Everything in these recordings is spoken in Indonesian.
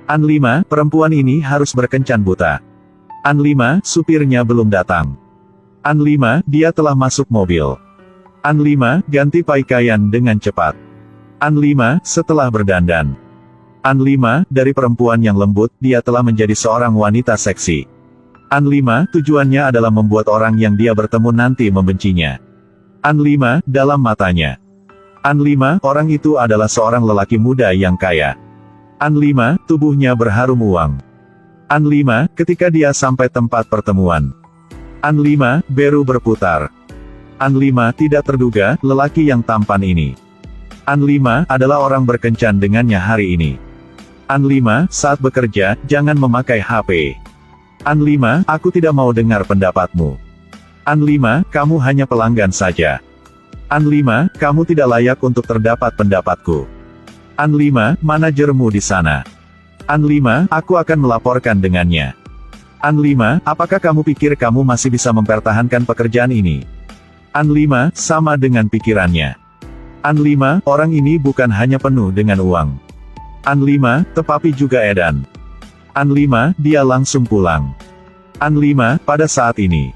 An 5, perempuan ini harus berkencan buta. An 5, supirnya belum datang. An 5, dia telah masuk mobil. An 5, ganti pakaian dengan cepat. An 5, setelah berdandan. An 5, dari perempuan yang lembut, dia telah menjadi seorang wanita seksi. An 5, tujuannya adalah membuat orang yang dia bertemu nanti membencinya. An 5, dalam matanya. An 5, orang itu adalah seorang lelaki muda yang kaya. An 5, tubuhnya berharum uang. An 5, ketika dia sampai tempat pertemuan. An 5, Beru berputar. An 5 tidak terduga, lelaki yang tampan ini. An 5 adalah orang berkencan dengannya hari ini. An 5, saat bekerja, jangan memakai HP. An 5, aku tidak mau dengar pendapatmu. An 5, kamu hanya pelanggan saja. An 5, kamu tidak layak untuk terdapat pendapatku. An 5, manajermu di sana. An 5, aku akan melaporkan dengannya. An 5, apakah kamu pikir kamu masih bisa mempertahankan pekerjaan ini? An 5, sama dengan pikirannya. An 5, orang ini bukan hanya penuh dengan uang. An 5, tetapi juga edan. An 5, dia langsung pulang. An 5, pada saat ini.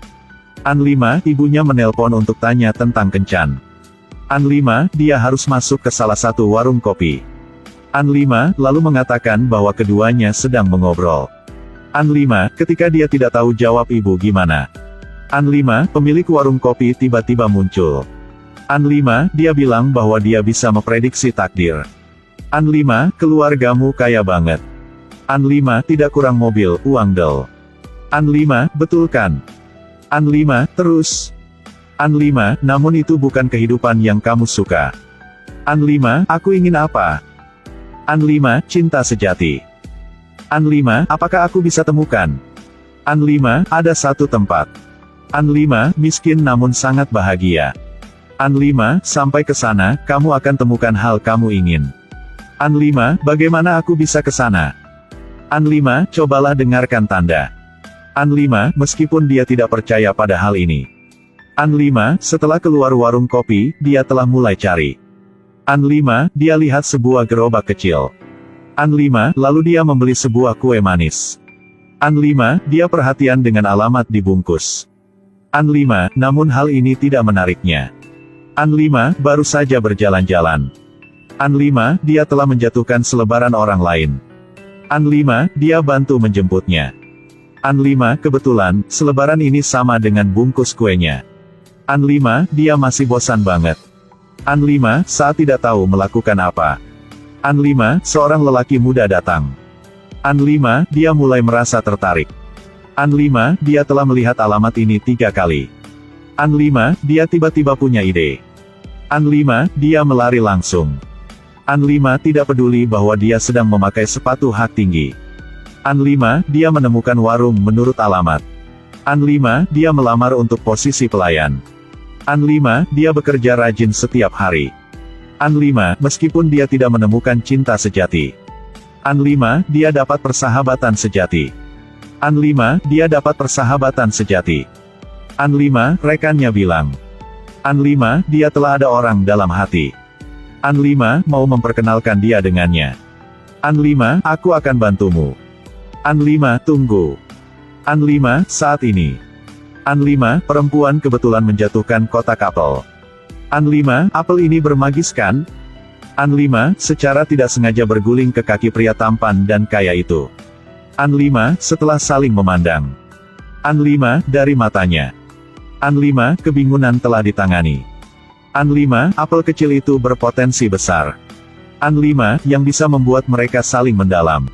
An 5, ibunya menelpon untuk tanya tentang kencan. An 5, dia harus masuk ke salah satu warung kopi. An 5, lalu mengatakan bahwa keduanya sedang mengobrol. An 5, ketika dia tidak tahu jawab ibu gimana. An 5, pemilik warung kopi tiba-tiba muncul. An 5, dia bilang bahwa dia bisa memprediksi takdir. An 5, keluargamu kaya banget. An 5, tidak kurang mobil, uang del. An 5, betul kan? An 5, terus. An 5, namun itu bukan kehidupan yang kamu suka. An 5, aku ingin apa? An 5, cinta sejati. An 5, apakah aku bisa temukan? An 5, ada satu tempat. An 5, miskin namun sangat bahagia. An 5, sampai ke sana, kamu akan temukan hal kamu ingin. An 5, bagaimana aku bisa ke sana? An 5, cobalah dengarkan tanda. An 5, meskipun dia tidak percaya pada hal ini. An 5, setelah keluar warung kopi, dia telah mulai cari. An 5, dia lihat sebuah gerobak kecil. An 5, lalu dia membeli sebuah kue manis. An 5, dia perhatian dengan alamat dibungkus. An 5, namun hal ini tidak menariknya. An 5, baru saja berjalan-jalan. An 5, dia telah menjatuhkan selebaran orang lain. An 5, dia bantu menjemputnya. An 5, kebetulan, selebaran ini sama dengan bungkus kuenya. An 5, dia masih bosan banget. An 5, saat tidak tahu melakukan apa. An 5, seorang lelaki muda datang. An 5, dia mulai merasa tertarik. An 5, dia telah melihat alamat ini 3 kali. An 5, dia tiba-tiba punya ide. An 5, dia melari langsung. An 5 tidak peduli bahwa dia sedang memakai sepatu hak tinggi. An 5, dia menemukan warung menurut alamat. An 5, dia melamar untuk posisi pelayan. An 5, dia bekerja rajin setiap hari. An 5, meskipun dia tidak menemukan cinta sejati. An 5, dia dapat persahabatan sejati. An 5, dia dapat persahabatan sejati. An 5, rekannya bilang. An 5, dia telah ada orang dalam hati. An 5, mau memperkenalkan dia dengannya. An 5, aku akan bantumu. An 5, tunggu. An 5, saat ini. An 5, perempuan kebetulan menjatuhkan kotak apel. An 5, apel ini bermagis kan? An 5, secara tidak sengaja berguling ke kaki pria tampan dan kaya itu. An 5, setelah saling memandang. An 5, dari matanya. An 5, kebingungan telah ditangani. An 5, apel kecil itu berpotensi besar. An 5, yang bisa membuat mereka saling mendalam.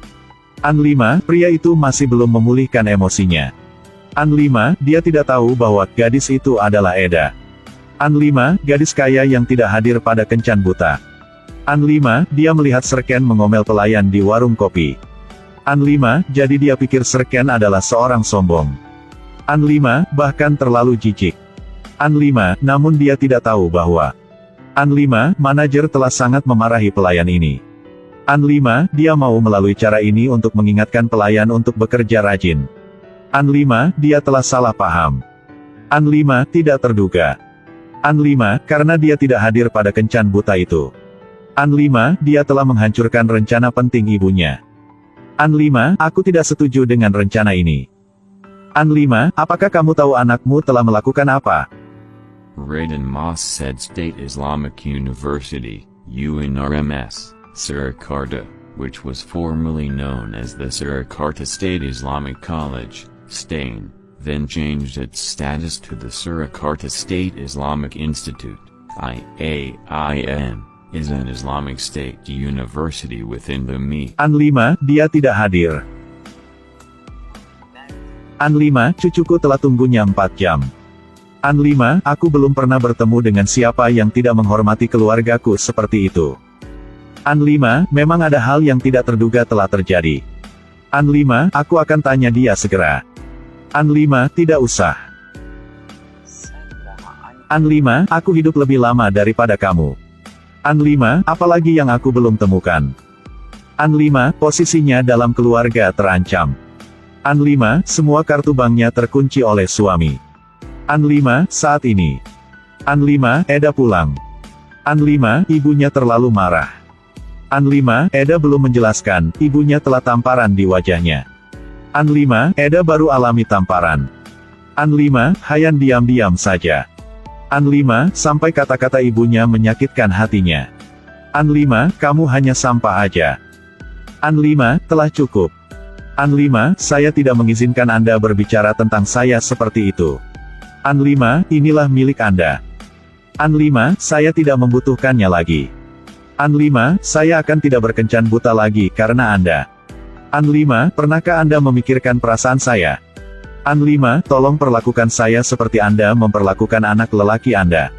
An 5, pria itu masih belum memulihkan emosinya. An 5, dia tidak tahu bahwa gadis itu adalah Eda. An 5, gadis kaya yang tidak hadir pada kencan buta. An 5, dia melihat Serken mengomel pelayan di warung kopi. An 5, jadi dia pikir Serken adalah seorang sombong. An 5, bahkan terlalu jijik. An 5, namun dia tidak tahu bahwa An 5, manajer telah sangat memarahi pelayan ini. An 5, dia mau melalui cara ini untuk mengingatkan pelayan untuk bekerja rajin. An 5, dia telah salah paham. An 5, tidak terduga. An 5, karena dia tidak hadir pada kencan buta itu. An 5, dia telah menghancurkan rencana penting ibunya. An Lima, aku tidak setuju dengan rencana ini. An Lima, apakah kamu tahu anakmu telah melakukan apa? Raden Mas said State Islamic University, UNRMS, Surakarta, which was formerly known as the Surakarta State Islamic College, STAIN, then changed its status to the Surakarta State Islamic Institute, IAIN, is an Islamic State university within the MI. An Lima, dia tidak hadir. An Lima, cucuku telah tunggunya 4 jam. An Lima, aku belum pernah bertemu dengan siapa yang tidak menghormati keluargaku seperti itu. An Lima, memang ada hal yang tidak terduga telah terjadi. An Lima, aku akan tanya dia segera. An Lima, tidak usah. An Lima, aku hidup lebih lama daripada kamu. An Lima, apalagi yang aku belum temukan. An Lima, posisinya dalam keluarga terancam. An Lima, semua kartu banknya terkunci oleh suami. An Lima, saat ini. An Lima, Eda pulang. An Lima, ibunya terlalu marah. An Lima, Eda belum menjelaskan, ibunya telah tamparan di wajahnya. An Lima, Eda baru alami tamparan. An Lima, Hayan diam-diam saja. An Lima, sampai kata-kata ibunya menyakitkan hatinya. An Lima, kamu hanya sampah aja. An Lima, telah cukup. An Lima, saya tidak mengizinkan Anda berbicara tentang saya seperti itu. An Lima, inilah milik Anda. An Lima, saya tidak membutuhkannya lagi. An Lima, saya akan tidak berkencan buta lagi karena Anda. An Lima, pernahkah Anda memikirkan perasaan saya? An Lima, tolong perlakukan saya seperti Anda memperlakukan anak lelaki Anda.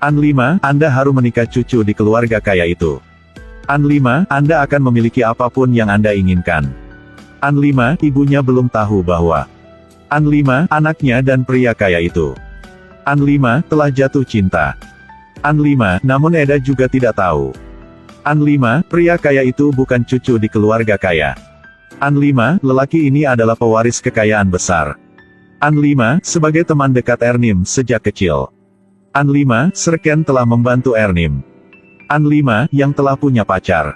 An Lima, Anda harus menikah cucu di keluarga kaya itu. An Lima, Anda akan memiliki apapun yang Anda inginkan. An Lima, ibunya belum tahu bahwa An Lima, anaknya dan pria kaya itu. An Lima, telah jatuh cinta. An Lima, namun Eda juga tidak tahu. An Lima, pria kaya itu bukan cucu di keluarga kaya. An Lima, lelaki ini adalah pewaris kekayaan besar. An Lima, sebagai teman dekat Ernim sejak kecil. An Lima, Serken telah membantu Ernim. An Lima, yang telah punya pacar.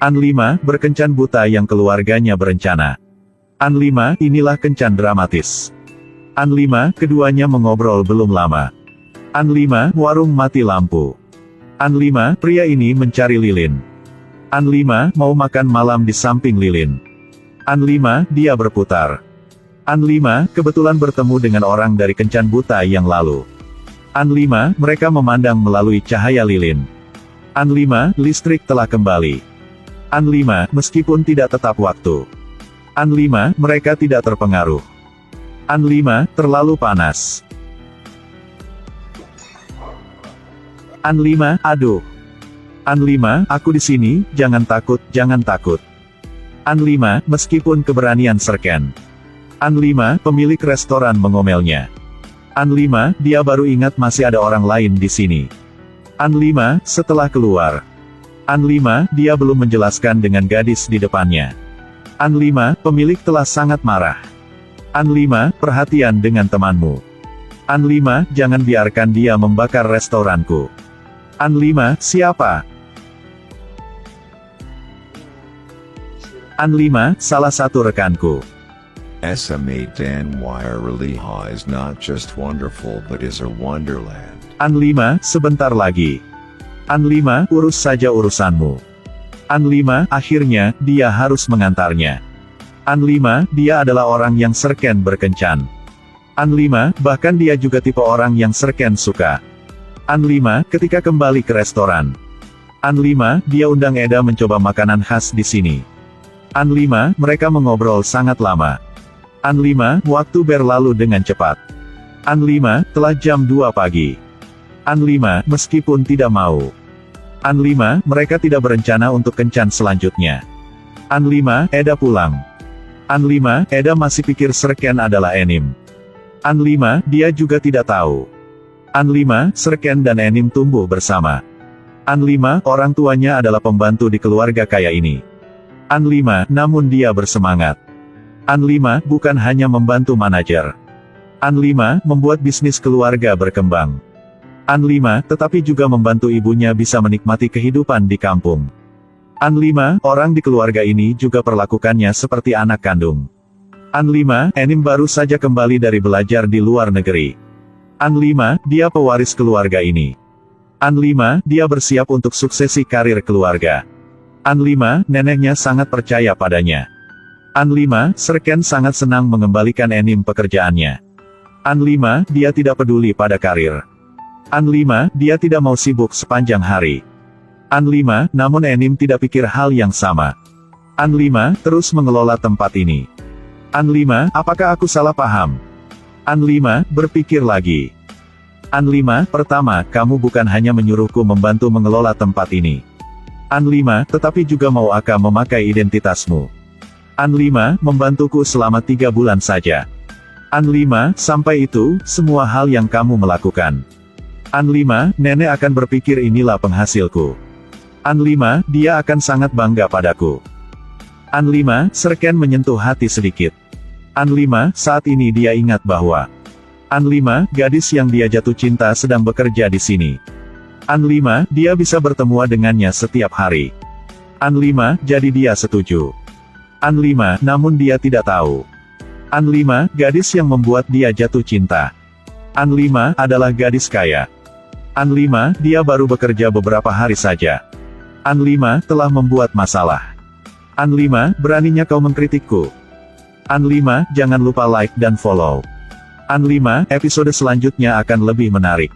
An Lima, berkencan buta yang keluarganya berencana. An Lima, inilah kencan dramatis. An Lima, keduanya mengobrol belum lama. An Lima, warung mati lampu. An Lima, pria ini mencari lilin. An Lima, mau makan malam di samping lilin. An Lima, dia berputar. An Lima, kebetulan bertemu dengan orang dari kencan buta yang lalu. An Lima, mereka memandang melalui cahaya lilin. An Lima, listrik telah kembali. An Lima, meskipun tidak tetap waktu. An Lima, mereka tidak terpengaruh. An Lima, terlalu panas. An Lima, aduh. An Lima, aku di sini, jangan takut, jangan takut. An Lima, meskipun keberanian Serken. An Lima, pemilik restoran mengomelnya. An Lima, dia baru ingat masih ada orang lain di sini. An Lima, setelah keluar. An Lima, dia belum menjelaskan dengan gadis di depannya. An Lima, pemilik telah sangat marah. An Lima, perhatian dengan temanmu. An Lima, jangan biarkan dia membakar restoranku. An Lima, siapa? An Lima, salah satu rekanku. SMA Dan Wire Reliha is not just wonderful but is a wonderland. An Lima, sebentar lagi. An Lima, urus saja urusanmu. An Lima, akhirnya, dia harus mengantarnya. An Lima, dia adalah orang yang Serken berkencan. An Lima, bahkan dia juga tipe orang yang Serken suka. An Lima, ketika kembali ke restoran. An Lima, dia undang Eda mencoba makanan khas di sini. An Lima, mereka mengobrol sangat lama. An Lima, waktu berlalu dengan cepat. An Lima, telah jam 2 pagi. An Lima, meskipun tidak mau. An Lima, mereka tidak berencana untuk kencan selanjutnya. An Lima, Eda pulang. An Lima, Eda masih pikir Serken adalah Enim. An Lima, dia juga tidak tahu. An Lima, Serken dan Enim tumbuh bersama. An Lima, orang tuanya adalah pembantu di keluarga kaya ini. An Lima, namun dia bersemangat. An Lima, bukan hanya membantu manajer. An Lima, membuat bisnis keluarga berkembang. An Lima, tetapi juga membantu ibunya bisa menikmati kehidupan di kampung. An 5, orang di keluarga ini juga perlakukannya seperti anak kandung. An 5, Enim baru saja kembali dari belajar di luar negeri. An 5, dia pewaris keluarga ini. An 5, dia bersiap untuk suksesi karir keluarga. An 5, neneknya sangat percaya padanya. An 5, Sir Ken sangat senang mengembalikan Enim pekerjaannya. An 5, dia tidak peduli pada karir. An 5, dia tidak mau sibuk sepanjang hari. An 5, namun Enim tidak pikir hal yang sama. An 5, terus mengelola tempat ini. An 5, apakah aku salah paham? An 5, berpikir lagi. An 5, pertama, kamu bukan hanya menyuruhku membantu mengelola tempat ini. An 5, tetapi juga mau akan memakai identitasmu. An 5, membantuku selama 3 bulan saja. An 5, sampai itu, semua hal yang kamu melakukan. An 5, nenek akan berpikir inilah penghasilku. An 5, dia akan sangat bangga padaku. An 5, Sir Ken menyentuh hati sedikit. An 5, saat ini dia ingat bahwa An 5, gadis yang dia jatuh cinta sedang bekerja di sini. An 5, dia bisa bertemu dengannya setiap hari. An 5, jadi dia setuju. An 5, namun dia tidak tahu. An 5, gadis yang membuat dia jatuh cinta. An 5, adalah gadis kaya. An 5, dia baru bekerja beberapa hari saja. An 5, telah membuat masalah. An 5, beraninya kau mengkritikku. An 5, jangan lupa like dan follow. An 5, episode selanjutnya akan lebih menarik.